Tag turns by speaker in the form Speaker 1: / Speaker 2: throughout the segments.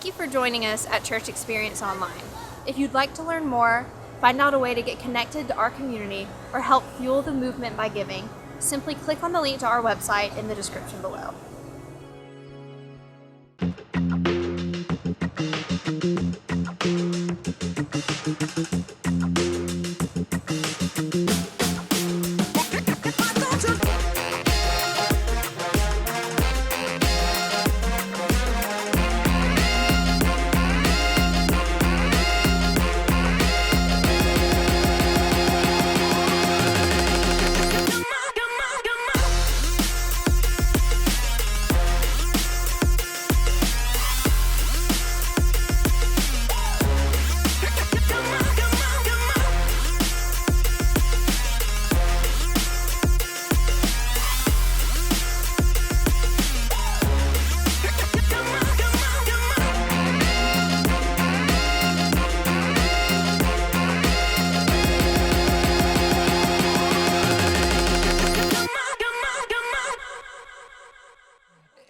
Speaker 1: Thank you for joining us at Church Experience Online. If you'd like to learn more, find out a way to get connected to our community, or help fuel the movement by giving, simply click on the link to our website in the description below.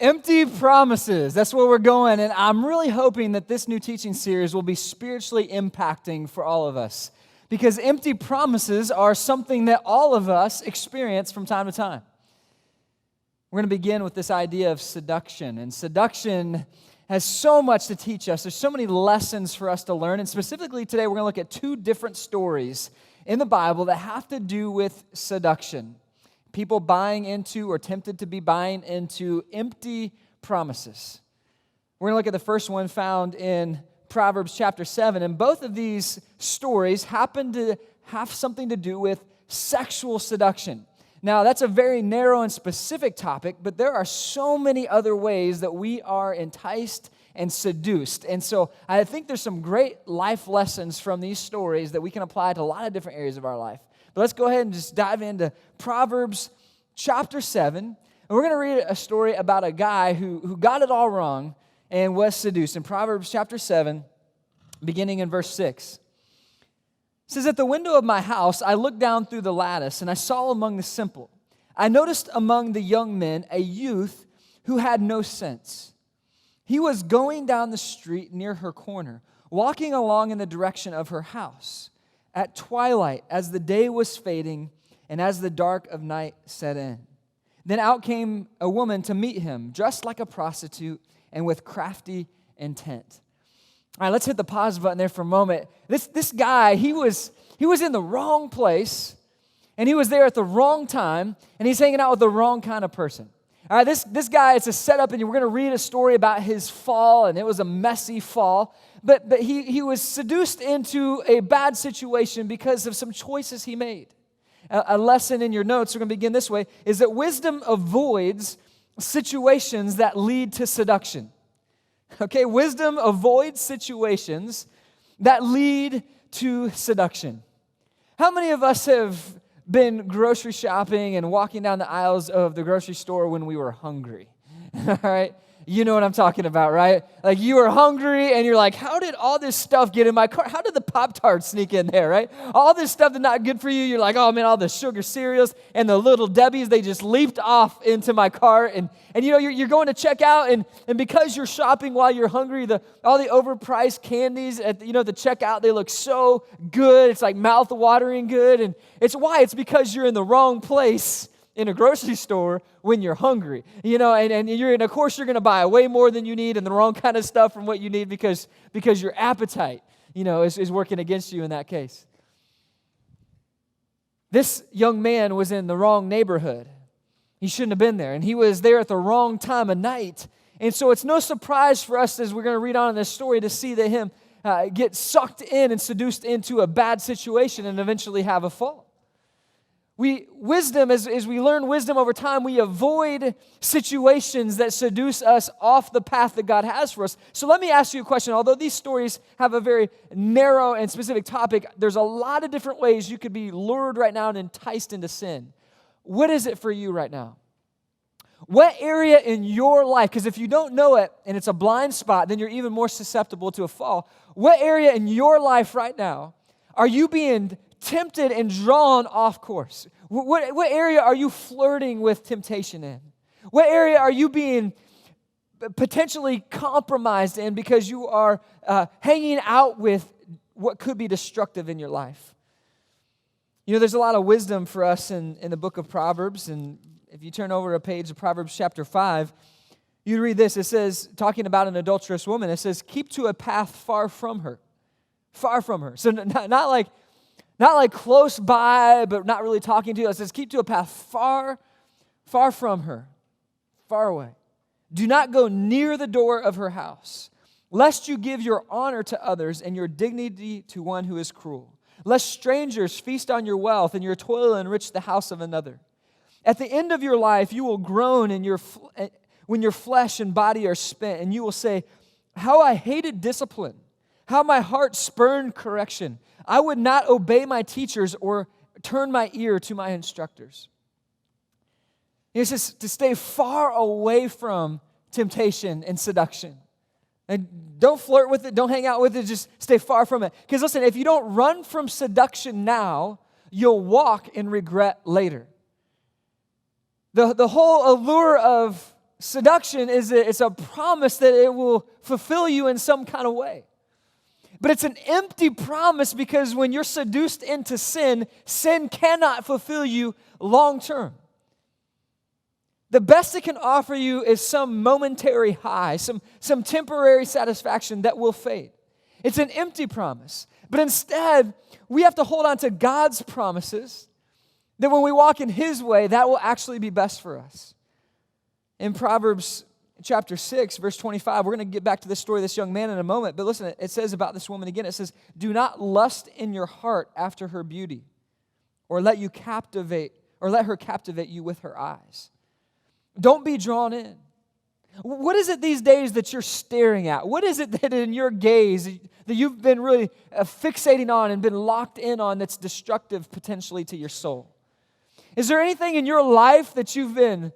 Speaker 2: Empty promises. That's where we're going. And I'm really hoping that this new teaching series will be spiritually impacting for all of us. Because empty promises are something that all of us experience from time to time. We're going to begin with this idea of seduction. And seduction has so much to teach us. There's so many lessons for us to learn. And specifically today, we're going to look at two different stories in the Bible that have to do with seduction. People buying into or tempted to be buying into empty promises. We're going to look at the first one found in Proverbs chapter 7. And both of these stories happen to have something to do with sexual seduction. Now, that's a very narrow and specific topic, but there are so many other ways that we are enticed and seduced. And so I think there's some great life lessons from these stories that we can apply to a lot of different areas of our life. But let's go ahead and just dive into Proverbs chapter 7. And we're going to read a story about a guy who got it all wrong and was seduced. In Proverbs chapter 7, beginning in verse 6. It says, "At the window of my house I looked down through the lattice, and I saw among the simple. I noticed among the young men a youth who had no sense. He was going down the street near her corner, walking along in the direction of her house. At twilight, as the day was fading, and as the dark of night set in. Then out came a woman to meet him, dressed like a prostitute and with crafty intent." All right, let's hit the pause button there for a moment. This guy, he was in the wrong place, and he was there at the wrong time, and he's hanging out with the wrong kind of person. All right, this guy, it's a setup, and we're going to read a story about his fall, and it was a messy fall. But he was seduced into a bad situation because of some choices he made. A lesson in your notes, we're going to begin this way, is that wisdom avoids situations that lead to seduction. Okay, wisdom avoids situations that lead to seduction. How many of us have been grocery shopping and walking down the aisles of the grocery store when we were hungry? All right? You know what I'm talking about, right? Like you were hungry and you're like, how did all this stuff get in my car? How did the Pop-Tarts sneak in there, right? All this stuff that's not good for you. You're like, oh man, all the sugar cereals and the Little Debbies, they just leaped off into my cart. And you know, you're going to check out and because you're shopping while you're hungry, all the overpriced candies at the checkout, they look so good. It's like mouth-watering good. And it's because you're in the wrong place in a grocery store when you're hungry, and of course you're going to buy way more than you need and the wrong kind of stuff from what you need because your appetite, is working against you in that case. This young man was in the wrong neighborhood. He shouldn't have been there, and he was there at the wrong time of night. And so it's no surprise for us as we're going to read on in this story to see that him get sucked in and seduced into a bad situation and eventually have a fall. As we learn wisdom over time, we avoid situations that seduce us off the path that God has for us. So let me ask you a question. Although these stories have a very narrow and specific topic, there's a lot of different ways you could be lured right now and enticed into sin. What is it for you right now? What area in your life, because if you don't know it and it's a blind spot, then you're even more susceptible to a fall. What area in your life right now are you being tempted and drawn off course? What area are you flirting with temptation in? What area are you being potentially compromised in because you are hanging out with what could be destructive in your life. You know, there's a lot of wisdom for us in the book of Proverbs, and if you turn over a page of Proverbs chapter 5, you read this. It says, talking about an adulterous woman, it says, keep to a path far from her. Far from her. So not like close by, but not really talking to you. It says, keep to a path far from her, far away. Do not go near the door of her house, lest you give your honor to others and your dignity to one who is cruel. Lest strangers feast on your wealth and your toil enrich the house of another. At the end of your life, you will groan when your flesh and body are spent, and you will say, how I hated discipline, how my heart spurned correction. I would not obey my teachers or turn my ear to my instructors. He says to stay far away from temptation and seduction. And don't flirt with it, don't hang out with it, just stay far from it. Because listen, if you don't run from seduction now, you'll walk in regret later. The whole allure of seduction is it's a promise that it will fulfill you in some kind of way. But it's an empty promise because when you're seduced into sin, sin cannot fulfill you long term. The best it can offer you is some momentary high, some temporary satisfaction that will fade. It's an empty promise. But instead, we have to hold on to God's promises that when we walk in His way, that will actually be best for us. In Proverbs chapter 6, verse 25, we're going to get back to this story of this young man in a moment, but listen, it says about this woman again, it says, do not lust in your heart after her beauty, or let her captivate you with her eyes. Don't be drawn in. What is it these days that you're staring at? What is it that in your gaze that you've been really fixating on and been locked in on that's destructive potentially to your soul? Is there anything in your life that you've been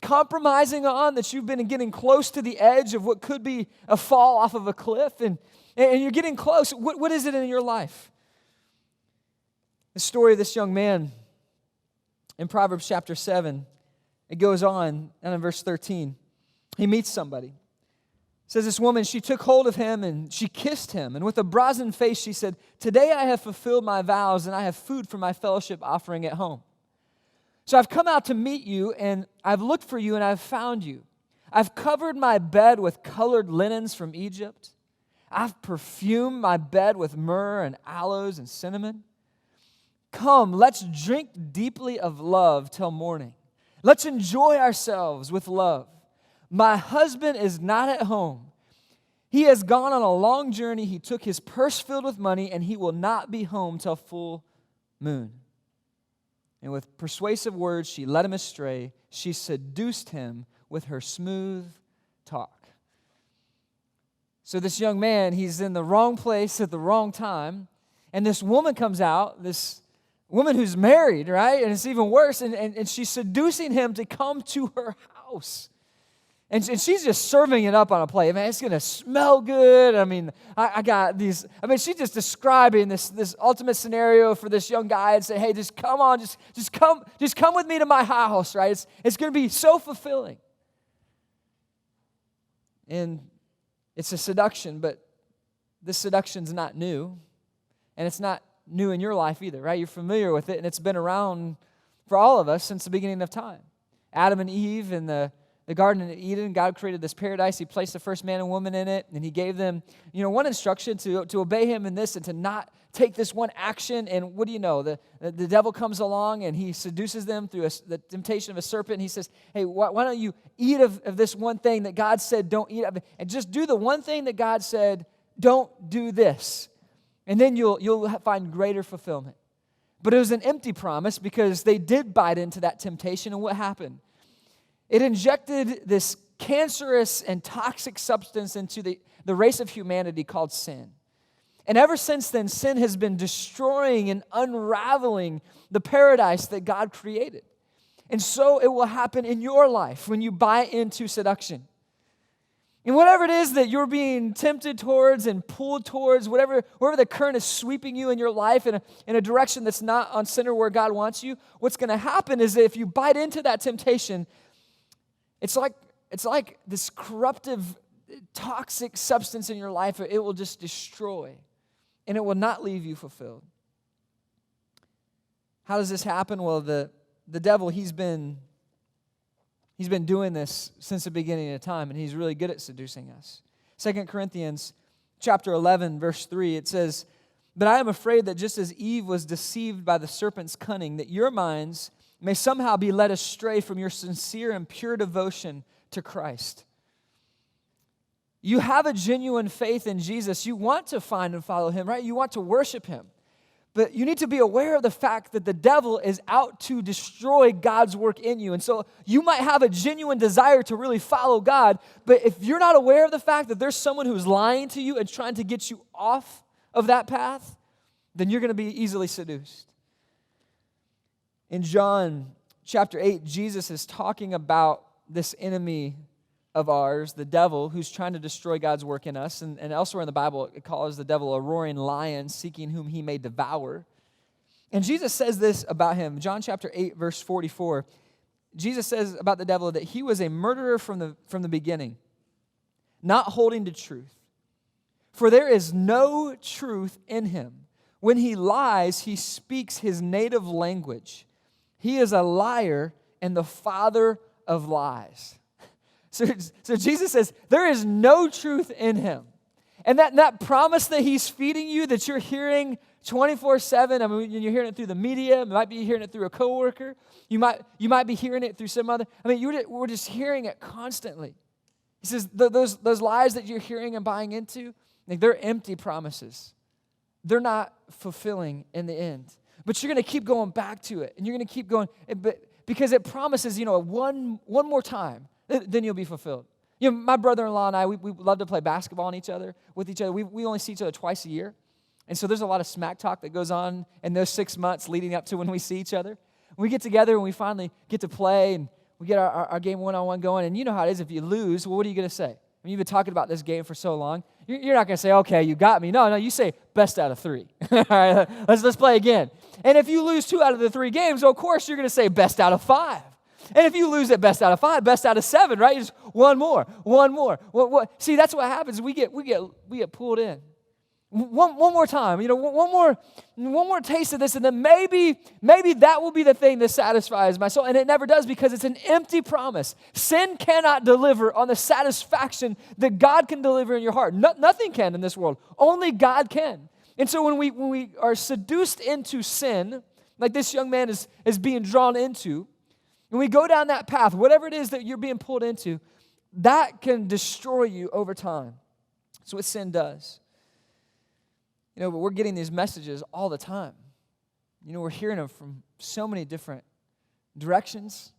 Speaker 2: compromising on, that you've been getting close to the edge of what could be a fall off of a cliff, and you're getting close? What is it in your life? The story of this young man in Proverbs chapter 7, it goes on, and in verse 13, he meets somebody. It says this woman, she took hold of him and she kissed him, and with a brazen face she said, today I have fulfilled my vows and I have food for my fellowship offering at home. So I've come out to meet you, and I've looked for you, and I've found you. I've covered my bed with colored linens from Egypt. I've perfumed my bed with myrrh and aloes and cinnamon. Come, let's drink deeply of love till morning. Let's enjoy ourselves with love. My husband is not at home. He has gone on a long journey. He took his purse filled with money, and he will not be home till full moon. And with persuasive words, she led him astray. She seduced him with her smooth talk. So this young man, he's in the wrong place at the wrong time. And this woman comes out, this woman who's married, right? And it's even worse. And she's seducing him to come to her house. And she's just serving it up on a plate. Man, it's going to smell good. I mean, I got these. I mean, she's just describing this ultimate scenario for this young guy and say, hey, just come on, just come with me to my house, right? It's going to be so fulfilling. And it's a seduction, but this seduction's not new. And it's not new in your life either, right? You're familiar with it, and it's been around for all of us since the beginning of time. Adam and Eve in the Garden of Eden, God created this paradise. He placed the first man and woman in it, and He gave them, one instruction to obey Him in this and to not take this one action. And what do you know? The devil comes along and he seduces them through the temptation of a serpent. And he says, hey, why don't you eat of this one thing that God said don't eat of, and just do the one thing that God said don't do this, and then you'll find greater fulfillment. But it was an empty promise because they did bite into that temptation, and what happened? It injected this cancerous and toxic substance into the race of humanity called sin. And ever since then, sin has been destroying and unraveling the paradise that God created. And so it will happen in your life when you buy into seduction. And whatever it is that you're being tempted towards and pulled towards, wherever the current is sweeping you in your life in a direction that's not on center where God wants you, what's going to happen is that if you bite into that temptation, it's like it's like this corruptive, toxic substance in your life. It will just destroy, and it will not leave you fulfilled. How does this happen? Well, the devil, he's been doing this since the beginning of time, and he's really good at seducing us. 2 Corinthians chapter 11, verse 3, it says, "But I am afraid that just as Eve was deceived by the serpent's cunning, that your minds may somehow be led astray from your sincere and pure devotion to Christ." You have a genuine faith in Jesus. You want to find and follow him, right? You want to worship him. But you need to be aware of the fact that the devil is out to destroy God's work in you. And so you might have a genuine desire to really follow God, but if you're not aware of the fact that there's someone who's lying to you and trying to get you off of that path, then you're going to be easily seduced. In John chapter 8, Jesus is talking about this enemy of ours, the devil, who's trying to destroy God's work in us. And elsewhere in the Bible, it calls the devil a roaring lion, seeking whom he may devour. And Jesus says this about him. John chapter 8, verse 44. Jesus says about the devil that he was a murderer from the beginning, not holding to truth. For there is no truth in him. When he lies, he speaks his native language. He is a liar and the father of lies. So Jesus says, there is no truth in him. And that promise that he's feeding you, that you're hearing 24/7, I mean, you're hearing it through the media, you might be hearing it through a coworker, you might be hearing it through some other, we're just hearing it constantly. He says, those lies that you're hearing and buying into, like, they're empty promises. They're not fulfilling in the end. But you're going to keep going back to it, and you're going to keep going, because it promises, one more time, then you'll be fulfilled. My brother-in-law and I, we love to play basketball with each other. We only see each other twice a year. And so there's a lot of smack talk that goes on in those 6 months leading up to when we see each other. We get together and we finally get to play, and we get our game one-on-one going. And you know how it is. If you lose, well, what are you going to say? You've been talking about this game for so long. You're not going to say, okay, you got me. No, you say best out of 3. All right, let's play again. And if you lose 2 out of the 3 games, well, of course you're going to say best out of 5. And if you lose at best out of 5, best out of 7, right? Just one more. See, that's what happens. We get pulled in. One more time, one more taste of this, and then maybe that will be the thing that satisfies my soul. And it never does, because it's an empty promise. Sin cannot deliver on the satisfaction that God can deliver in your heart. Nothing can in this world. Only God can. And so when we are seduced into sin, like this young man is being drawn into, and we go down that path, whatever it is that you're being pulled into, that can destroy you over time. That's what sin does. But we're getting these messages all the time. We're hearing them from so many different directions.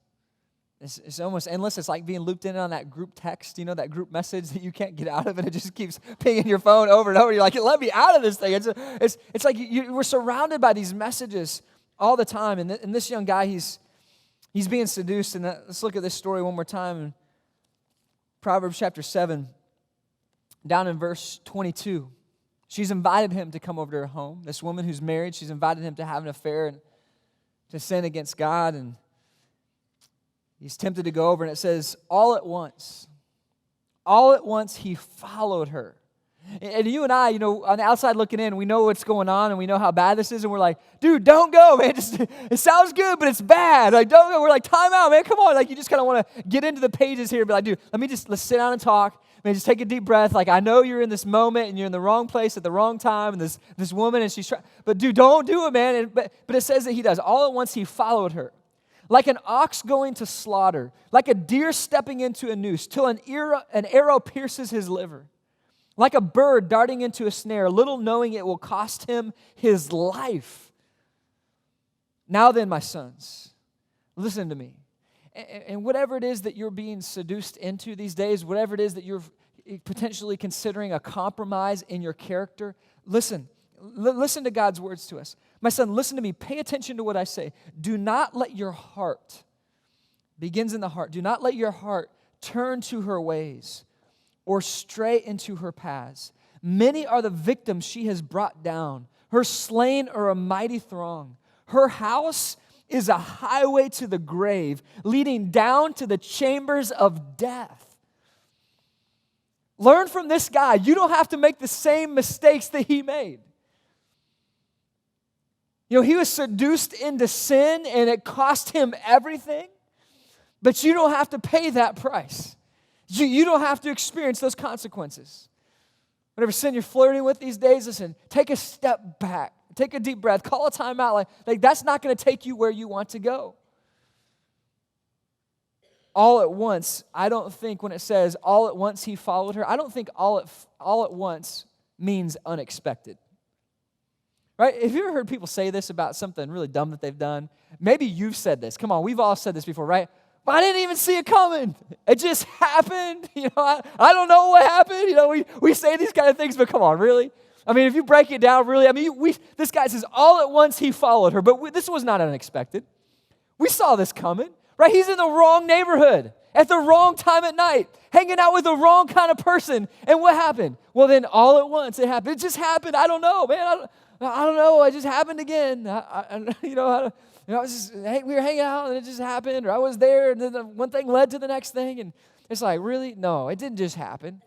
Speaker 2: It's almost endless. It's like being looped in on that group text, that group message that you can't get out of, and it just keeps pinging your phone over and over. You're like, let me out of this thing. It's like we're surrounded by these messages all the time. And this young guy, he's being seduced. And let's look at this story one more time. In Proverbs chapter 7, down in verse 22. She's invited him to come over to her home. This woman who's married, she's invited him to have an affair and to sin against God. And he's tempted to go over. And it says, all at once he followed her. And you and I, on the outside looking in, we know what's going on and we know how bad this is. And we're like, dude, don't go, man. It sounds good, but it's bad. Like, don't go. We're like, time out, man. Come on. Like, you just kind of want to get into the pages here and be like, dude, let's sit down and talk. Man, just take a deep breath. Like, I know you're in this moment and you're in the wrong place at the wrong time. And this woman, and she's trying, but dude, don't do it, man. But it says that he does. All at once he followed her. Like an ox going to slaughter, like a deer stepping into a noose, till an arrow pierces his liver. Like a bird darting into a snare, little knowing it will cost him his life. Now then, my sons, listen to me. And whatever it is that you're being seduced into these days, whatever it is that you're potentially considering a compromise in your character, listen to God's words to us. My son, listen to me. Pay attention to what I say. Do not let your heart, begins in the heart, do not let your heart turn to her ways or stray into her paths. Many are the victims she has brought down. Her slain are a mighty throng. Her house is a highway to the grave, leading down to the chambers of death. Learn from this guy. You don't have to make the same mistakes that he made. You know, he was seduced into sin and it cost him everything, but you don't have to pay that price. You don't have to experience those consequences. Whatever sin you're flirting with these days, listen, take a step back. Take a deep breath. Call a time out. Like that's not going to take you where you want to go. All at once, I don't think when it says all at once he followed her, I don't think all at once means unexpected. Right? Have you ever heard people say this about something really dumb that they've done? Maybe you've said this. Come on, we've all said this before, right? But I didn't even see it coming. It just happened. You know, I don't know what happened. You know, we say these kind of things, but come on, really? I mean, if you break it down, really, I mean, this guy says all at once he followed her, but this was not unexpected. We saw this coming, right? He's in the wrong neighborhood at the wrong time at night, hanging out with the wrong kind of person. And what happened? Well, then all at once it happened. It just happened. I don't know, man. I don't know. It just happened again. We were hanging out and it just happened, or I was there and then one thing led to the next thing. And it's like, really? No, it didn't just happen.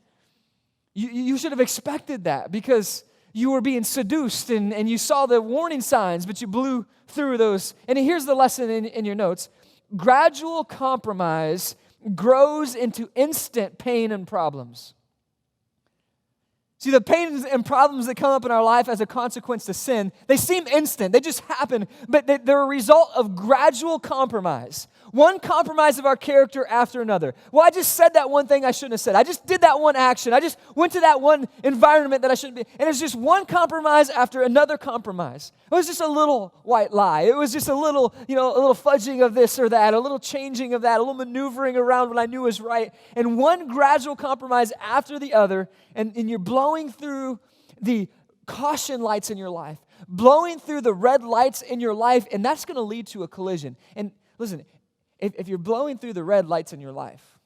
Speaker 2: You should have expected that because you were being seduced and you saw the warning signs, but you blew through those. And here's the lesson in your notes. Gradual compromise grows into instant pain and problems. See, the pains and problems that come up in our life as a consequence to sin, they seem instant. They just happen, but they're a result of gradual compromise. One compromise of our character after another. Well, I just said that one thing I shouldn't have said. I just did that one action. I just went to that one environment that I shouldn't be. And it's just one compromise after another compromise. It was just a little white lie. It was just a little fudging of this or that, a little changing of that, a little maneuvering around what I knew was right. And one gradual compromise after the other, and you're blowing through the caution lights in your life, blowing through the red lights in your life, and that's going to lead to a collision. And listen, if you're blowing through the red lights in your life,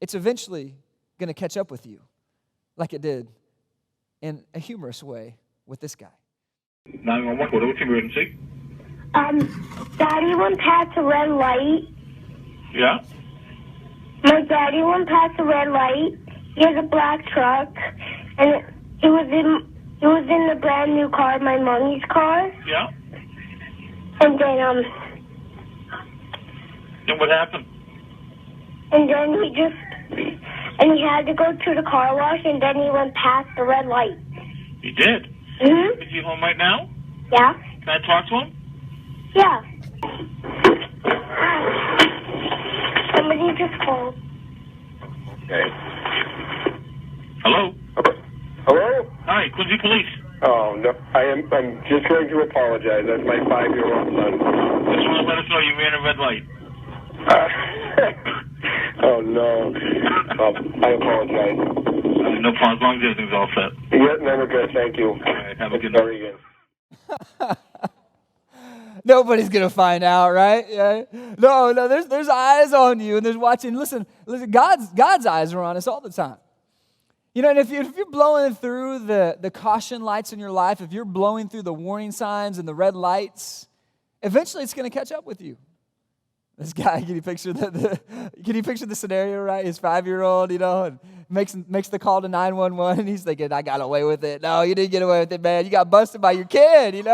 Speaker 2: it's eventually going to catch up with you like it did in a humorous way with this guy.
Speaker 3: 911, what's your emergency?
Speaker 4: Daddy went past a red light.
Speaker 3: Yeah?
Speaker 4: My daddy went past a red light. He has a black truck, and he was in the brand new car, my mommy's car.
Speaker 3: Yeah?
Speaker 4: And then
Speaker 3: And what happened?
Speaker 4: And then he had to go to the car wash, and then he went past the red light.
Speaker 3: He did?
Speaker 4: Mm-hmm.
Speaker 3: Is he home right now?
Speaker 4: Yeah.
Speaker 3: Can I talk to him?
Speaker 4: Yeah. Somebody just called.
Speaker 3: Okay. Hello?
Speaker 5: Hello?
Speaker 3: Hi, Quincy Police.
Speaker 5: Oh, no, I'm just going to apologize. That's my 5-year-old son.
Speaker 3: Just want to let us know you ran a red light.
Speaker 5: Oh, no. I apologize.
Speaker 3: No problem, as long as everything's all set.
Speaker 5: Yeah, no, we're good. Thank you.
Speaker 3: All right, have a good night.
Speaker 5: Sorry again.
Speaker 2: Nobody's going to find out, right? Yeah. No, there's eyes on you and there's watching. Listen, God's eyes are on us all the time. You know, and if you're blowing through the caution lights in your life, if you're blowing through the warning signs and the red lights, eventually it's going to catch up with you. This guy, can you picture the scenario, right? His 5-year-old, and makes the call to 911, and he's thinking, I got away with it. No, you didn't get away with it, man. You got busted by your kid,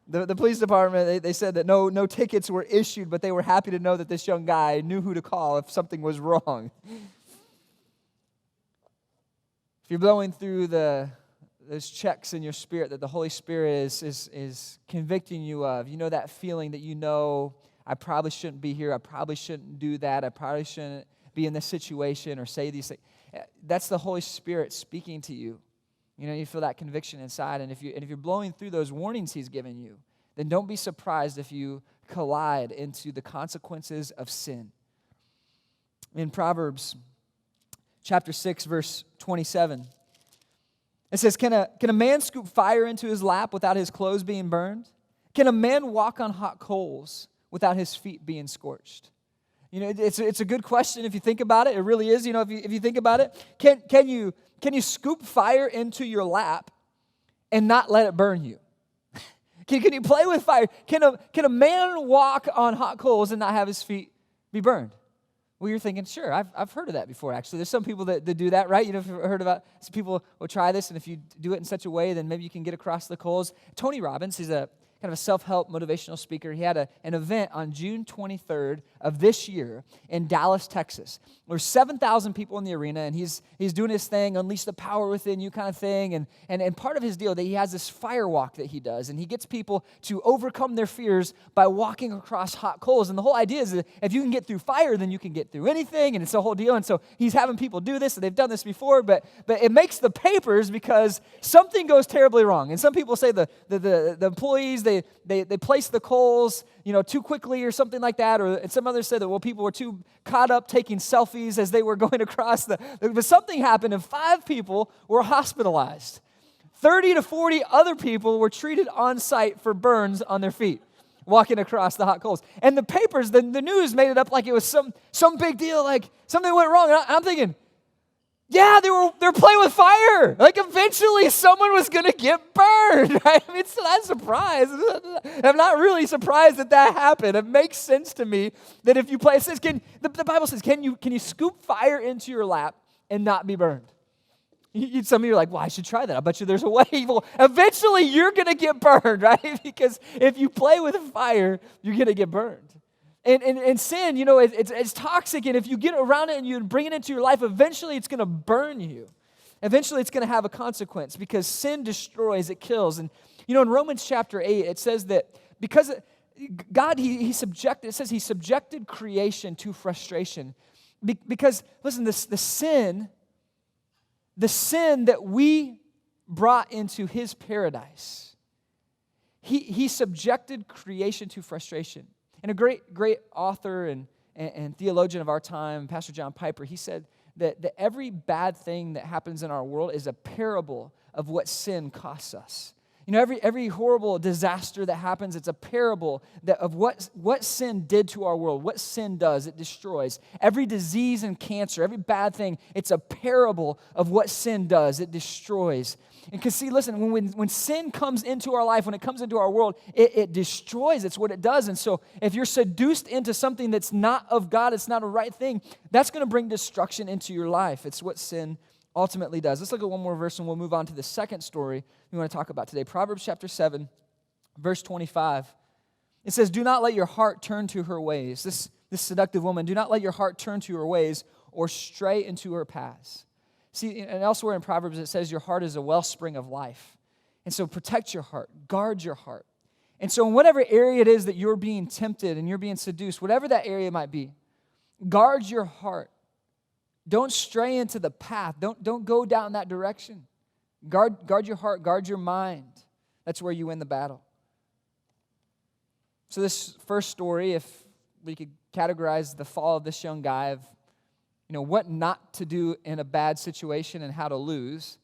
Speaker 2: The police department, they said that no tickets were issued, but they were happy to know that this young guy knew who to call if something was wrong. If you're blowing through those checks in your spirit that the Holy Spirit is convicting you of, that feeling that I probably shouldn't be here, I probably shouldn't do that, I probably shouldn't be in this situation or say these things. That's the Holy Spirit speaking to you. You feel that conviction inside, and if you're blowing through those warnings He's given you, then don't be surprised if you collide into the consequences of sin. In Proverbs chapter 6, verse 27, it says, Can a man scoop fire into his lap without his clothes being burned? Can a man walk on hot coals without his feet being scorched? It's a good question if you think about it. It really is. If you think about it, can you scoop fire into your lap and not let it burn you? Can you play with fire? Can a man walk on hot coals and not have his feet be burned? Well, you're thinking, sure, I've heard of that before, actually. There's some people that do that, right? You know, if you've heard about, some people will try this, and if you do it in such a way, then maybe you can get across the coals. Tony Robbins, he's a kind of a self-help motivational speaker. He had an event on June 23rd of this year in Dallas, Texas. There's 7,000 people in the arena, and he's doing his thing, unleash the power within you kind of thing. And part of his deal, that he has this fire walk that he does, and he gets people to overcome their fears by walking across hot coals. And the whole idea is that if you can get through fire, then you can get through anything, and it's a whole deal. And so he's having people do this, and they've done this before, but it makes the papers because something goes terribly wrong. And some people say the employees, they place the coals, too quickly or something like that. And some others say that, well, people were too caught up taking selfies as they were going across but something happened and 5 people were hospitalized. 30 to 40 other people were treated on site for burns on their feet, walking across the hot coals. And the papers, the news made it up like it was some big deal, like something went wrong. And I'm thinking, yeah, they're playing with fire. Like eventually someone was going to get burned, right? I mean, it's not a surprise. I'm not really surprised that happened. It makes sense to me that if you play, it says, the Bible says, can you scoop fire into your lap and not be burned? Some of you are like, well, I should try that. I bet you there's a way. Well, eventually you're going to get burned, right? Because if you play with fire, you're going to get burned. And sin, it's toxic, and if you get around it and you bring it into your life, eventually it's going to burn you. Eventually it's going to have a consequence because sin destroys, it kills. And, in Romans chapter 8, it says that because God, he subjected creation to frustration. Because, listen, the sin that we brought into his paradise, he subjected creation to frustration. And a great author and theologian of our time, Pastor John Piper, he said that every bad thing that happens in our world is a parable of what sin costs us. Every horrible disaster that happens, it's a parable of what sin did to our world, what sin does, it destroys. Every disease and cancer, every bad thing, it's a parable of what sin does, it destroys. And because, see, listen, when sin comes into our life, when it comes into our world, it destroys. It's what it does. And so if you're seduced into something that's not of God, it's not a right thing, that's going to bring destruction into your life. It's what sin ultimately does. Let's look at one more verse, and we'll move on to the second story we want to talk about today. Proverbs chapter 7, verse 25. It says, do not let your heart turn to her ways. This seductive woman, do not let your heart turn to her ways or stray into her paths. See, and elsewhere in Proverbs it says your heart is a wellspring of life. And so protect your heart, guard your heart. And so in whatever area it is that you're being tempted and you're being seduced, whatever that area might be, guard your heart. Don't stray into the path. Don't go down that direction. Guard your heart, guard your mind. That's where you win the battle. So this first story, if we could categorize the fall of this young guy of what not to do in a bad situation and how to lose.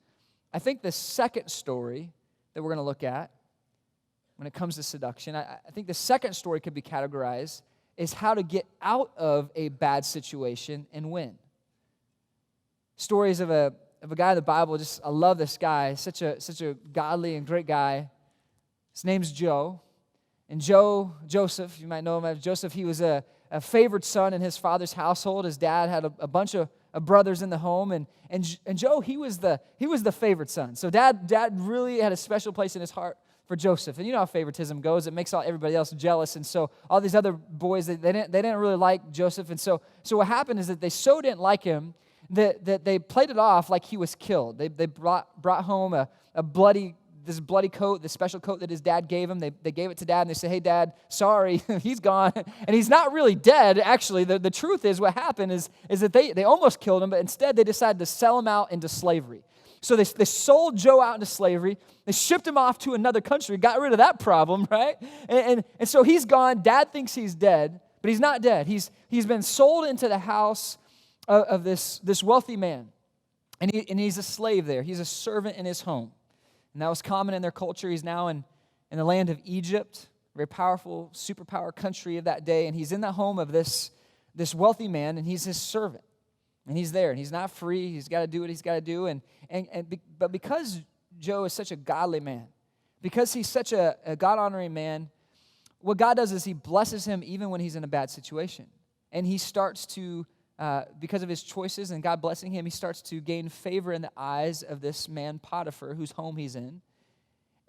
Speaker 2: I think the second story that we're going to look at when it comes to seduction, I think the second story could be categorized is how to get out of a bad situation and win. Stories of a guy in the Bible, I love this guy, such a godly and great guy. His name's Joe. And Joseph, you might know him as Joseph, he was a favored son in his father's household. His dad had a bunch of brothers in the home, and Joe, he was the favored son. So dad really had a special place in his heart for Joseph. And you know how favoritism goes; it makes everybody else jealous. And so all these other boys, they didn't really like Joseph. And so what happened is that they so didn't like him that they played it off like he was killed. They brought home a bloody coat, this special coat that his dad gave him. They gave it to dad, and they said, hey, Dad, sorry, he's gone. And he's not really dead, actually. The truth is what happened is that they almost killed him, but instead they decided to sell him out into slavery. So they sold Joe out into slavery. They shipped him off to another country, got rid of that problem, right? And so he's gone. Dad thinks he's dead, but he's not dead. He's been sold into the house of this wealthy man, and he's a slave there. He's a servant in his home. And that was common in their culture. He's now in the land of Egypt, a very powerful superpower country of that day. And he's in the home of this wealthy man, and he's his servant. And he's there, and he's not free. He's got to do what he's got to do. But because Joe is such a godly man, Because he's such a God-honoring man, what God does is he blesses him even when he's in a bad situation. And he starts to, because of his choices and God blessing him, he starts to gain favor in the eyes of this man Potiphar, whose home he's in.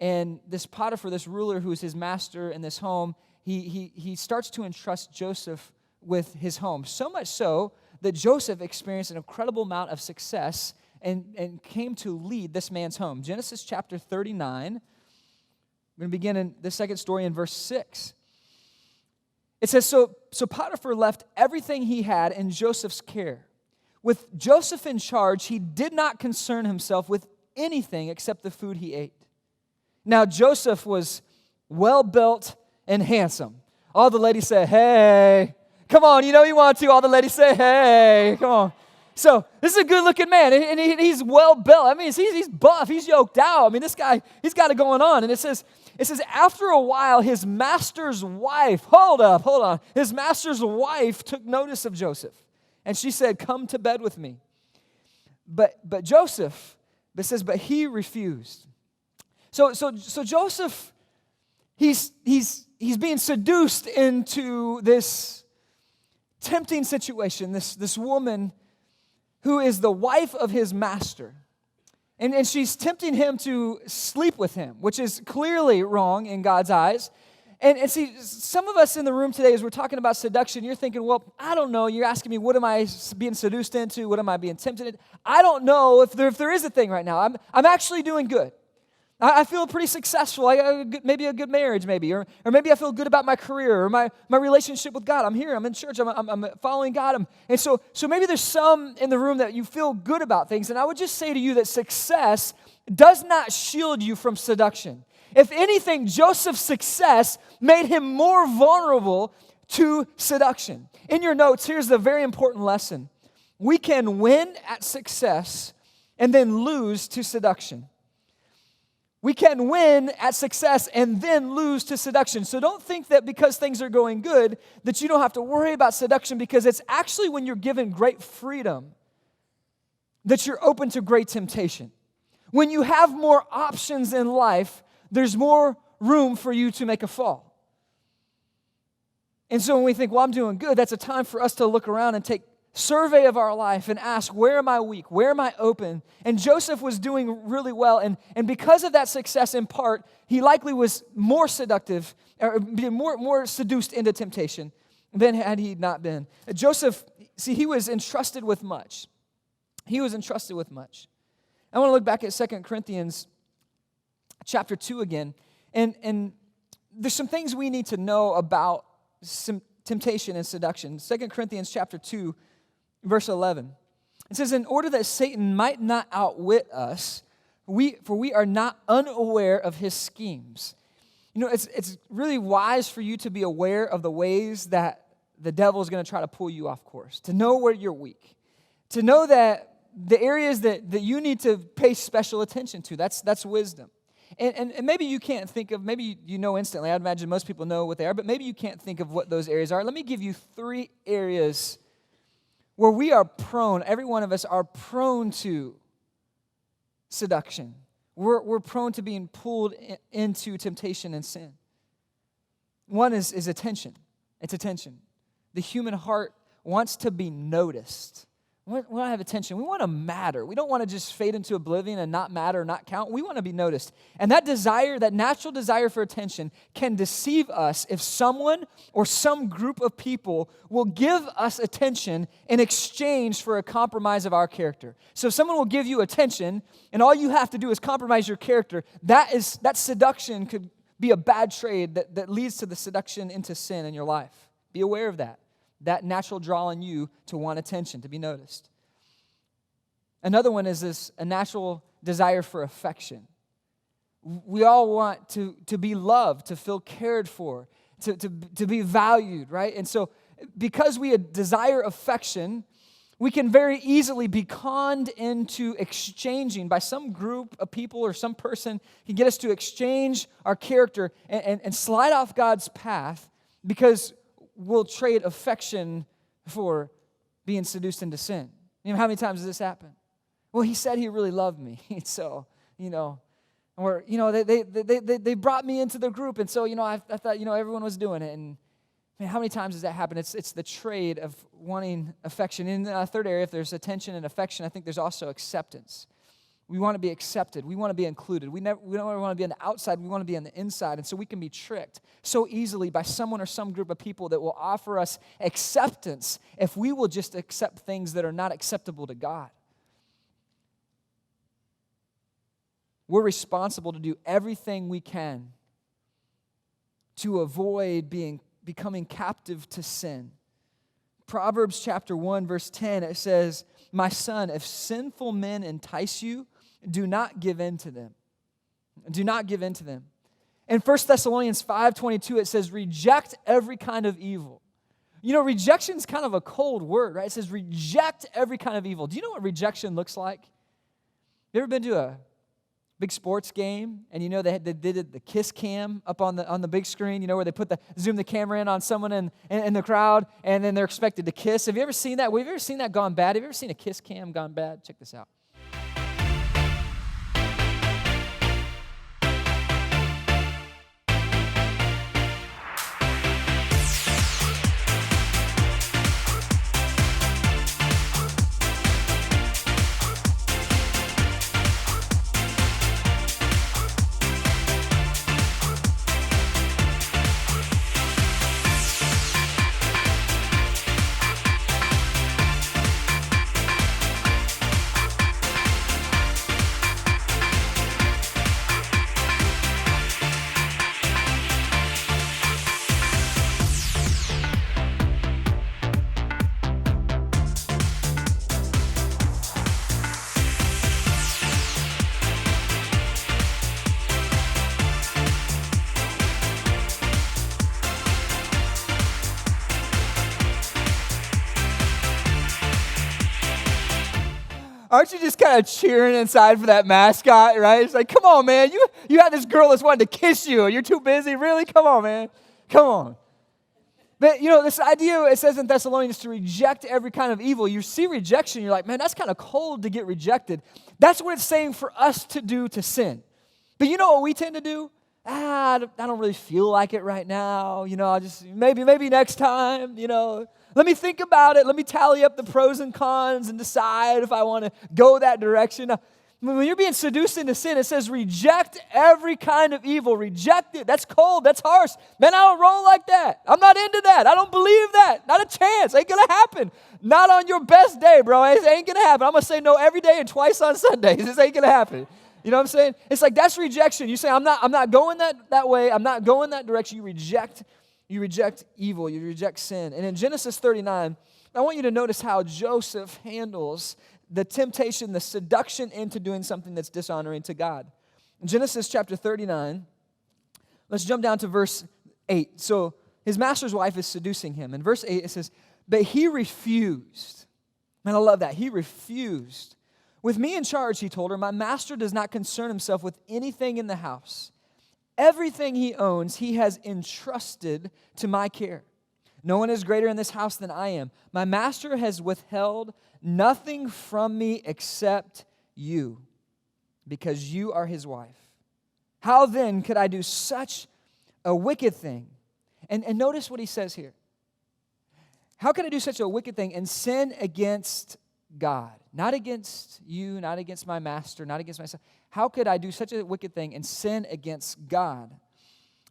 Speaker 2: And this Potiphar, this ruler who's his master in this home, he starts to entrust Joseph with his home. So much so that Joseph experienced an incredible amount of success and came to lead this man's home. Genesis chapter 39. We're going to begin in the second story in verse 6. It says, so Potiphar left everything he had in Joseph's care. With Joseph in charge, he did not concern himself with anything except the food he ate. Now Joseph was well-built and handsome. All the ladies say, hey. Come on, you know you want to. All the ladies say, hey. Come on. So this is a good-looking man, and he's well-built. I mean, he's buff. He's yoked out. I mean, this guy, he's got it going on. And it says, after a while, his master's wife, hold on. His master's wife took notice of Joseph, and she said, come to bed with me. But Joseph, but he refused. So Joseph, he's being seduced into this tempting situation, this woman who is the wife of his master. And she's tempting him to sleep with him, which is clearly wrong in God's eyes. And see, some of us in the room today, as we're talking about seduction, you're thinking, well, I don't know. You're asking me, what am I being seduced into? What am I being tempted into? I don't know if there is a thing right now. I'm actually doing good. I feel pretty successful. Maybe a good marriage, or maybe I feel good about my career or my relationship with God. I'm here. I'm in church. I'm following God. And so maybe there's some in the room that you feel good about things. And I would just say to you that success does not shield you from seduction. If anything, Joseph's success made him more vulnerable to seduction. In your notes, here's the very important lesson. We can win at success and then lose to seduction. We can win at success and then lose to seduction. So don't think that because things are going good that you don't have to worry about seduction, because it's actually when you're given great freedom that you're open to great temptation. When you have more options in life, there's more room for you to make a fall. And so when we think, well, I'm doing good, that's a time for us to look around and take survey of our life and ask, where am I weak? Where am I open? And Joseph was doing really well. And because of that success, in part, he likely was more seductive, or more seduced into temptation than had he not been. Joseph, see, he was entrusted with much. He was entrusted with much. I want to look back at 2 Corinthians chapter 2 again. And there's some things we need to know about some temptation and seduction. 2 Corinthians chapter 2, verse 11. It says, in order that Satan might not outwit us, for we are not unaware of his schemes. You know, it's really wise for you to be aware of the ways that the devil is going to try to pull you off course, to know where you're weak, to know that the areas that you need to pay special attention to. That's wisdom. And maybe you can't think of, maybe you know instantly. I'd imagine most people know what they are, but maybe you can't think of what those areas are. Let me give you 3 areas where we are prone, every one of us are prone to seduction. We're prone to being pulled into temptation and sin. One is attention. It's attention. The human heart wants to be noticed. We want to have attention. We want to matter. We don't want to just fade into oblivion and not matter, not count. We want to be noticed. And that desire, that natural desire for attention, can deceive us if someone or some group of people will give us attention in exchange for a compromise of our character. So if someone will give you attention and all you have to do is compromise your character, that seduction could be a bad trade that leads to the seduction into sin in your life. Be aware of that. That natural draw in you to want attention, to be noticed. Another one is a natural desire for affection. We all want to be loved, to feel cared for, to be valued, right? And so because we desire affection, we can very easily be conned into exchanging by some group of people or some person can get us to exchange our character and slide off God's path because we'll trade affection for being seduced into sin. You know, how many times does this happen? Well, he said he really loved me, so, I Or, they brought me into their group, and so, I thought, everyone was doing it. And, man, how many times does that happen? It's the trade of wanting affection. In the third area, if there's attention and affection, I think there's also acceptance. We want to be accepted. We want to be included. We don't want to be on the outside. We want to be on the inside. And so we can be tricked so easily by someone or some group of people that will offer us acceptance if we will just accept things that are not acceptable to God. We're responsible to do everything we can to avoid becoming captive to sin. Proverbs chapter 1, verse 10, it says, "My son, if sinful men entice you, do not give in to them." Do not give in to them. In 1 Thessalonians 5:22, it says, "Reject every kind of evil." Rejection is kind of a cold word, right? It says, "Reject every kind of evil." Do you know what rejection looks like? You ever been to a big sports game, and they did the kiss cam up on the big screen, where they zoom the camera in on someone in the crowd, and then they're expected to kiss. Have you ever seen that? Have you ever seen that gone bad? Have you ever seen a kiss cam gone bad? Check this out. Aren't you just kind of cheering inside for that mascot, right? It's like, come on, man. You had this girl that's wanting to kiss you. You're too busy. Really? Come on, man. Come on. But, this idea, it says in Thessalonians to reject every kind of evil. You see rejection, you're like, man, that's kind of cold to get rejected. That's what it's saying for us to do to sin. But you know what we tend to do? I don't really feel like it right now. I'll just, maybe next time, Let me think about it. Let me tally up the pros and cons and decide if I want to go that direction. When you're being seduced into sin, it says reject every kind of evil. Reject it. That's cold. That's harsh. Man, I don't roll like that. I'm not into that. I don't believe that. Not a chance. Ain't going to happen. Not on your best day, bro. It ain't going to happen. I'm going to say no every day and twice on Sundays. This ain't going to happen. You know what I'm saying? It's like that's rejection. You say, I'm not going that way. I'm not going that direction. You reject evil. You reject sin. And in Genesis 39, I want you to notice how Joseph handles the temptation, the seduction into doing something that's dishonoring to God. In Genesis chapter 39, let's jump down to verse 8. So his master's wife is seducing him. In verse 8, it says, but he refused. Man, I love that. He refused. With me in charge, he told her, my master does not concern himself with anything in the house. Everything he owns, he has entrusted to my care. No one is greater in this house than I am. My master has withheld nothing from me except you, because you are his wife. How then could I do such a wicked thing? And notice what he says here. How could I do such a wicked thing and sin against God? Not against you, not against my master, not against myself. How could I do such a wicked thing and sin against God?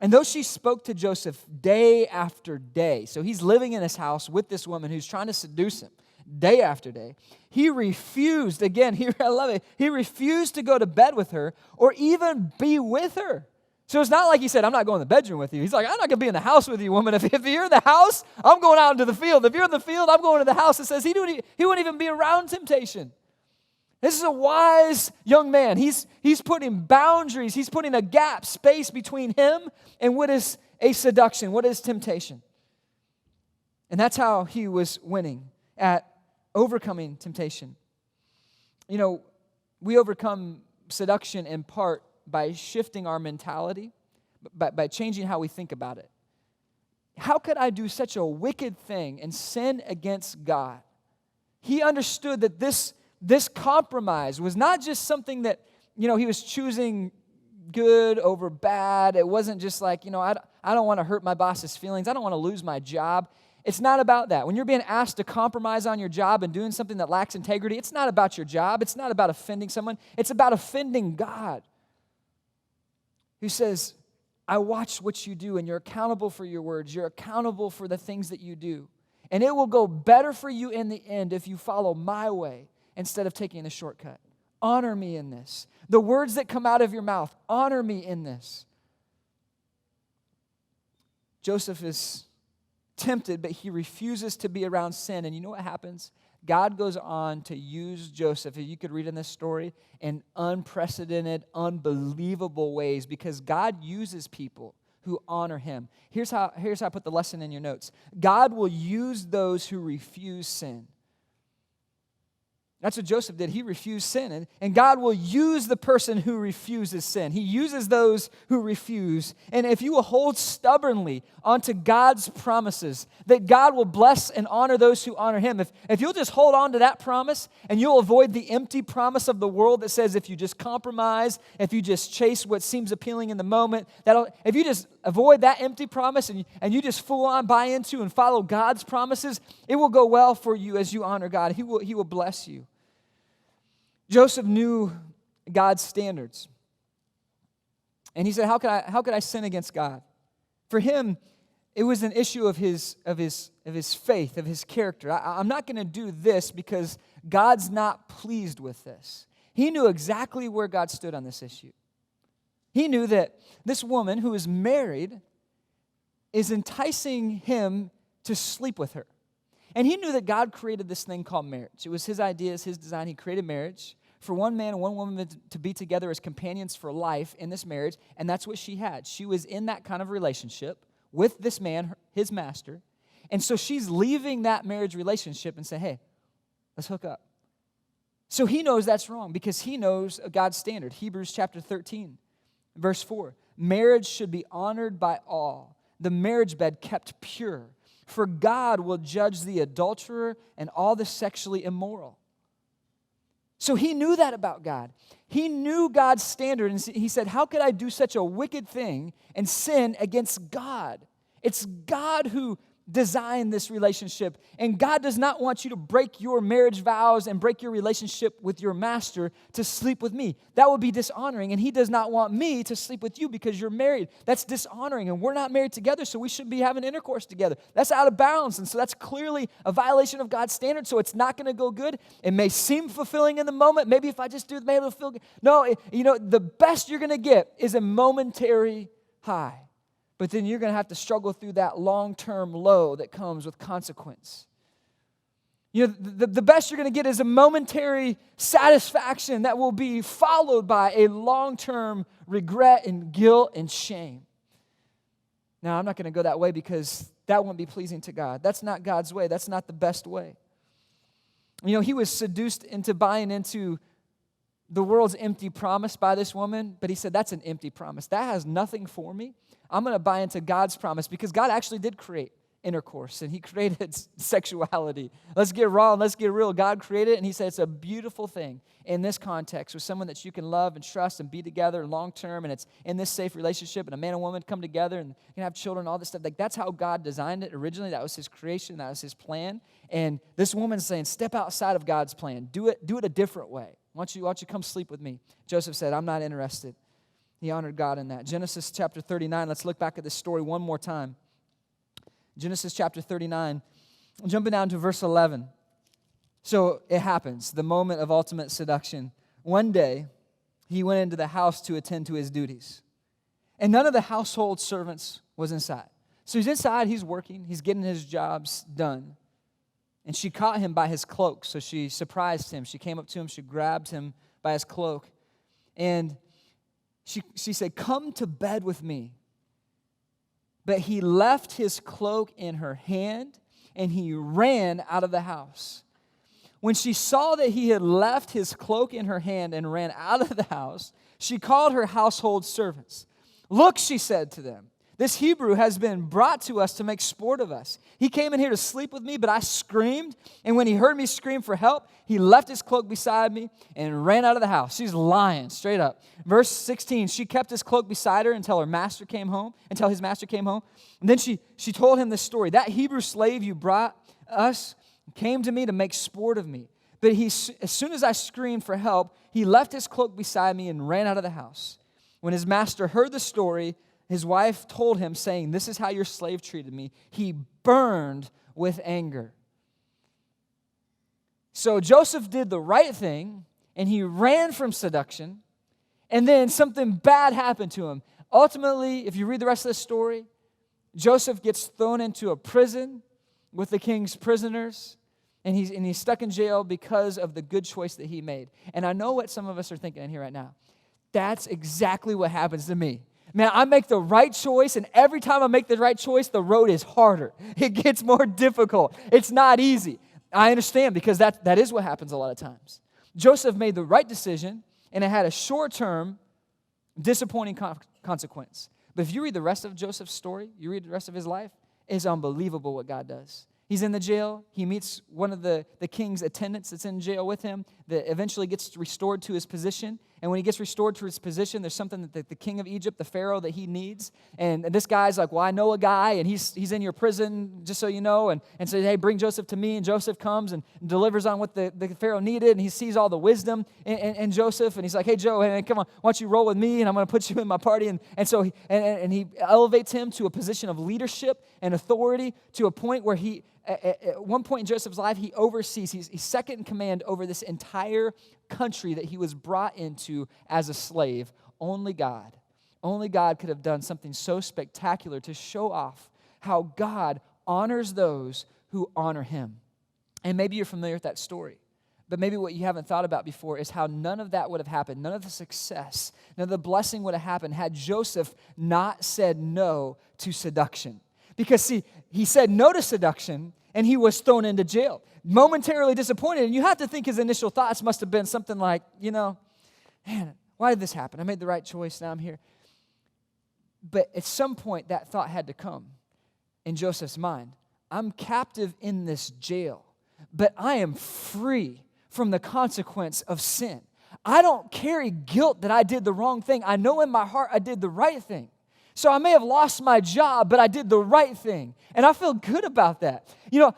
Speaker 2: And though she spoke to Joseph day after day, so he's living in his house with this woman who's trying to seduce him day after day, he refused, again, I love it, he refused to go to bed with her or even be with her. So it's not like he said, I'm not going to the bedroom with you. He's like, I'm not going to be in the house with you, woman. If you're in the house, I'm going out into the field. If you're in the field, I'm going to the house. It says he wouldn't even be around temptation. This is a wise young man. He's putting boundaries. He's putting a gap, space between him and what is a seduction, what is temptation. And that's how he was winning at overcoming temptation. You know, we overcome seduction in part by shifting our mentality, by changing how we think about it. How could I do such a wicked thing and sin against God? He understood that this compromise was not just something that, he was choosing good over bad. It wasn't just like, I don't want to hurt my boss's feelings. I don't want to lose my job. It's not about that. When you're being asked to compromise on your job and doing something that lacks integrity, it's not about your job. It's not about offending someone. It's about offending God, who says, I watch what you do, and you're accountable for your words. You're accountable for the things that you do. And it will go better for you in the end if you follow my way instead of taking the shortcut. Honor me in this. The words that come out of your mouth, honor me in this. Joseph is tempted, but he refuses to be around sin. And you know what happens? God goes on to use Joseph, if you could read in this story, in unprecedented, unbelievable ways, because God uses people who honor him. Here's how I put the lesson in your notes. God will use those who refuse sin. That's what Joseph did. He refused sin. And God will use the person who refuses sin. He uses those who refuse. And if you will hold stubbornly onto God's promises, that God will bless and honor those who honor him. If you'll just hold on to that promise, and you'll avoid the empty promise of the world that says if you just compromise, if you just chase what seems appealing in the moment, if you just avoid that empty promise and you just full on buy into and follow God's promises, it will go well for you as you honor God. He will bless you. Joseph knew God's standards. And he said, how could I sin against God? For him, it was an issue of his faith, of his character. I'm not going to do this because God's not pleased with this. He knew exactly where God stood on this issue. He knew that this woman who is married is enticing him to sleep with her. And he knew that God created this thing called marriage. It was his idea, his design. He created marriage for one man and one woman to be together as companions for life in this marriage, and that's what she had. She was in that kind of relationship with this man, his master, and so she's leaving that marriage relationship and saying, hey, let's hook up. So he knows that's wrong because he knows God's standard. Hebrews chapter 13, verse 4, marriage should be honored by all, the marriage bed kept pure, for God will judge the adulterer and all the sexually immoral. So he knew that about God. He knew God's standard, and he said, how could I do such a wicked thing and sin against God? It's God who designed this relationship, and God does not want you to break your marriage vows and break your relationship with your master to sleep with me. That would be dishonoring, and he does not want me to sleep with you because you're married. That's dishonoring, and we're not married together, so we shouldn't be having intercourse together. That's out of bounds, and so that's clearly a violation of God's standard, so it's not going to go good. It may seem fulfilling in the moment. Maybe if I just do it, maybe it'll feel good. No, the best you're going to get is a momentary high. But then you're going to have to struggle through that long-term low that comes with consequence. The best you're going to get is a momentary satisfaction that will be followed by a long-term regret and guilt and shame. Now, I'm not going to go that way because that won't be pleasing to God. That's not God's way. That's not the best way. He was seduced into buying into the world's empty promise by this woman, but he said, that's an empty promise. That has nothing for me. I'm going to buy into God's promise because God actually did create intercourse and he created sexuality. Let's get raw and let's get real. God created it and he said it's a beautiful thing in this context with someone that you can love and trust and be together long term, and it's in this safe relationship, and a man and woman come together and can have children, all this stuff. Like, that's how God designed it originally. That was his creation. That was his plan. And this woman's saying, step outside of God's plan. Do it a different way. Why don't you come sleep with me? Joseph said, I'm not interested. He honored God in that. Genesis chapter 39, let's look back at this story one more time. Genesis chapter 39, jumping down to verse 11. So it happens, the moment of ultimate seduction. One day, he went into the house to attend to his duties. And none of the household servants was inside. So he's inside, he's working, he's getting his jobs done. And she caught him by his cloak, so she surprised him. She came up to him, she grabbed him by his cloak, and she said, come to bed with me. But he left his cloak in her hand, and he ran out of the house. When she saw that he had left his cloak in her hand and ran out of the house, she called her household servants. Look, she said to them, This Hebrew has been brought to us to make sport of us. He came in here to sleep with me, but I screamed. And when he heard me scream for help, he left his cloak beside me and ran out of the house. She's lying, straight up. Verse 16, she kept his cloak beside her until his master came home. And then she told him this story. That Hebrew slave you brought us came to me to make sport of me. But as soon as I screamed for help, he left his cloak beside me and ran out of the house. When his master heard the story, his wife told him, saying, "This is how your slave treated me." He burned with anger. So Joseph did the right thing, and he ran from seduction, and then something bad happened to him. Ultimately, if you read the rest of the story, Joseph gets thrown into a prison with the king's prisoners, and he's stuck in jail because of the good choice that he made. And I know what some of us are thinking in here right now. That's exactly what happens to me. Man, I make the right choice, and every time I make the right choice, the road is harder. It gets more difficult. It's not easy. I understand, because that is what happens a lot of times. Joseph made the right decision, and it had a short-term, disappointing consequence. But if you read the rest of Joseph's story, you read the rest of his life, it's unbelievable what God does. He's in the jail. He meets one of the king's attendants that's in jail with him that eventually gets restored to his position. And when he gets restored to his position, there's something that the king of Egypt, the Pharaoh, that he needs. And this guy's like, well, I know a guy, and he's in your prison, just so you know. And says, hey, bring Joseph to me. And Joseph comes and delivers on what the Pharaoh needed. And he sees all the wisdom in Joseph. And he's like, hey, Joe, hey, come on, why don't you roll with me? And I'm going to put you in my party. And so he elevates him to a position of leadership and authority, to a point where at one point in Joseph's life, he oversees, he's second in command over this entire country that he was brought into as a slave. Only God could have done something so spectacular to show off how God honors those who honor him. And maybe you're familiar with that story, but maybe what you haven't thought about before is how none of that would have happened. None of the success, none of the blessing would have happened had Joseph not said no to seduction. Because see, he said no to seduction, and he was thrown into jail, momentarily disappointed. And you have to think his initial thoughts must have been something like, man, why did this happen? I made the right choice, now I'm here. But at some point, that thought had to come in Joseph's mind. I'm captive in this jail, but I am free from the consequence of sin. I don't carry guilt that I did the wrong thing. I know in my heart I did the right thing. So I may have lost my job, but I did the right thing. And I feel good about that.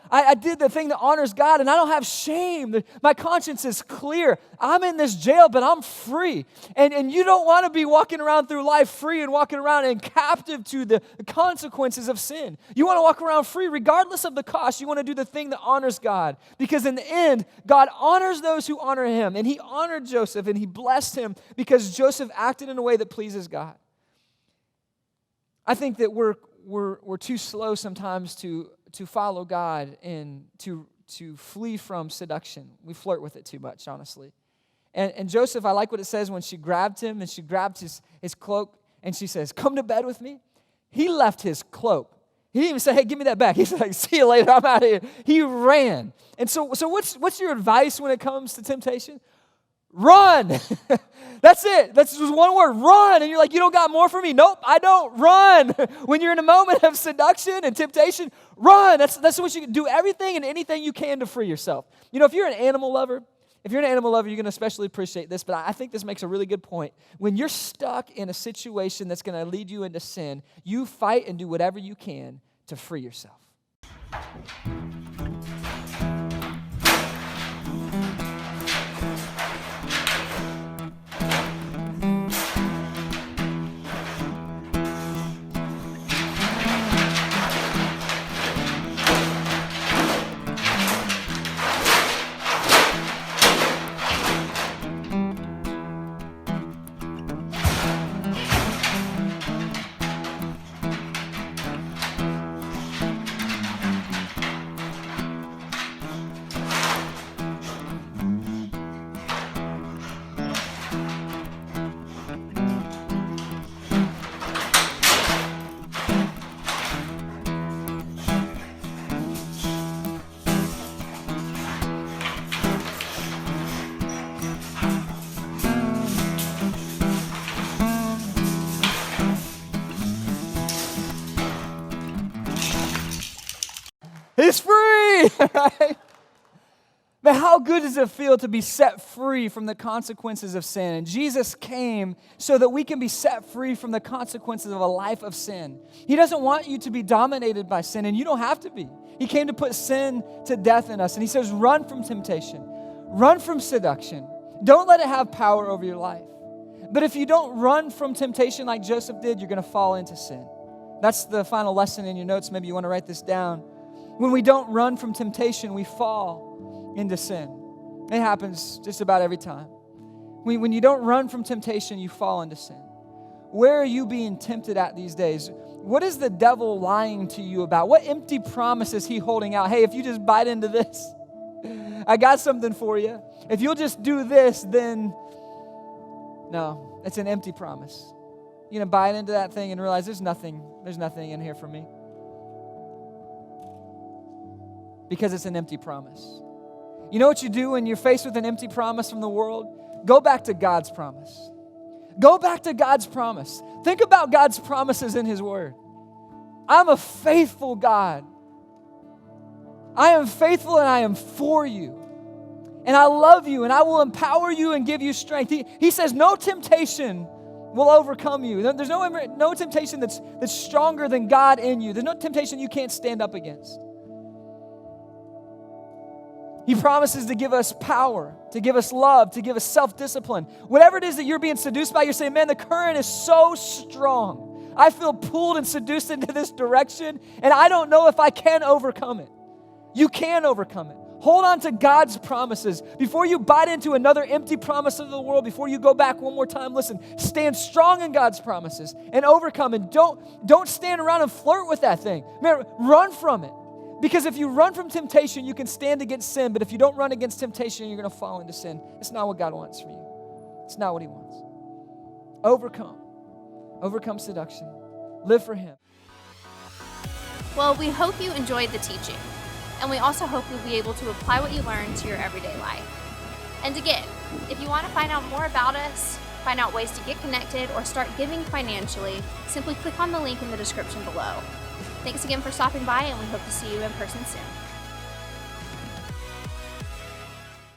Speaker 2: I did the thing that honors God, and I don't have shame. My conscience is clear. I'm in this jail, but I'm free. And you don't want to be walking around through life free and walking around and captive to the consequences of sin. You want to walk around free regardless of the cost. You want to do the thing that honors God. Because in the end, God honors those who honor him. And he honored Joseph, and he blessed him because Joseph acted in a way that pleases God. I think that we're too slow sometimes to follow God and to flee from seduction. We flirt with it too much, honestly. And Joseph, I like what it says when she grabbed him and she grabbed his cloak and she says, "Come to bed with me." He left his cloak. He didn't even say, "Hey, give me that back." He's like, "See you later, I'm out of here." He ran. And so what's your advice when it comes to temptation? Run. That's it. That's just one word, run. And you're like, you don't got more for me? Nope, I don't. Run. When you're in a moment of seduction and temptation, run. That's what you can do. Everything and anything you can to free yourself. If you're an animal lover, you're going to especially appreciate this, but I think this makes a really good point. When you're stuck in a situation that's going to lead you into sin, you fight and do whatever you can to free yourself. free, right? But how good does it feel to be set free from the consequences of sin? And Jesus came so that we can be set free from the consequences of a life of sin. He doesn't want you to be dominated by sin, and you don't have to be. He came to put sin to death in us. And he says, run from temptation. Run from seduction. Don't let it have power over your life. But if you don't run from temptation like Joseph did, you're going to fall into sin. That's the final lesson in your notes. Maybe you want to write this down. When we don't run from temptation, we fall into sin. It happens just about every time. When you don't run from temptation, you fall into sin. Where are you being tempted at these days? What is the devil lying to you about? What empty promise is he holding out? Hey, if you just bite into this, I got something for you. If you'll just do this, then... No, it's an empty promise. You're going to bite into that thing and realize there's nothing in here for me. Because it's an empty promise. You know what you do when you're faced with an empty promise from the world? Go back to God's promise. Go back to God's promise. Think about God's promises in His Word. I'm a faithful God. I am faithful and I am for you. And I love you and I will empower you and give you strength. He says no temptation will overcome you. There's no temptation that's stronger than God in you. There's no temptation you can't stand up against. He promises to give us power, to give us love, to give us self-discipline. Whatever it is that you're being seduced by, you're saying, man, the current is so strong. I feel pulled and seduced into this direction, and I don't know if I can overcome it. You can overcome it. Hold on to God's promises. Before you bite into another empty promise of the world, before you go back one more time, listen, stand strong in God's promises and overcome it. Don't stand around and flirt with that thing. Man, run from it. Because if you run from temptation, you can stand against sin. But if you don't run against temptation, you're going to fall into sin. It's not what God wants for you. It's not what He wants. Overcome. Overcome seduction. Live for Him.
Speaker 1: Well, we hope you enjoyed the teaching. And we also hope you'll be able to apply what you learned to your everyday life. And again, if you want to find out more about us, find out ways to get connected, or start giving financially, simply click on the link in the description below. Thanks again for stopping by, and we hope to see you in person soon.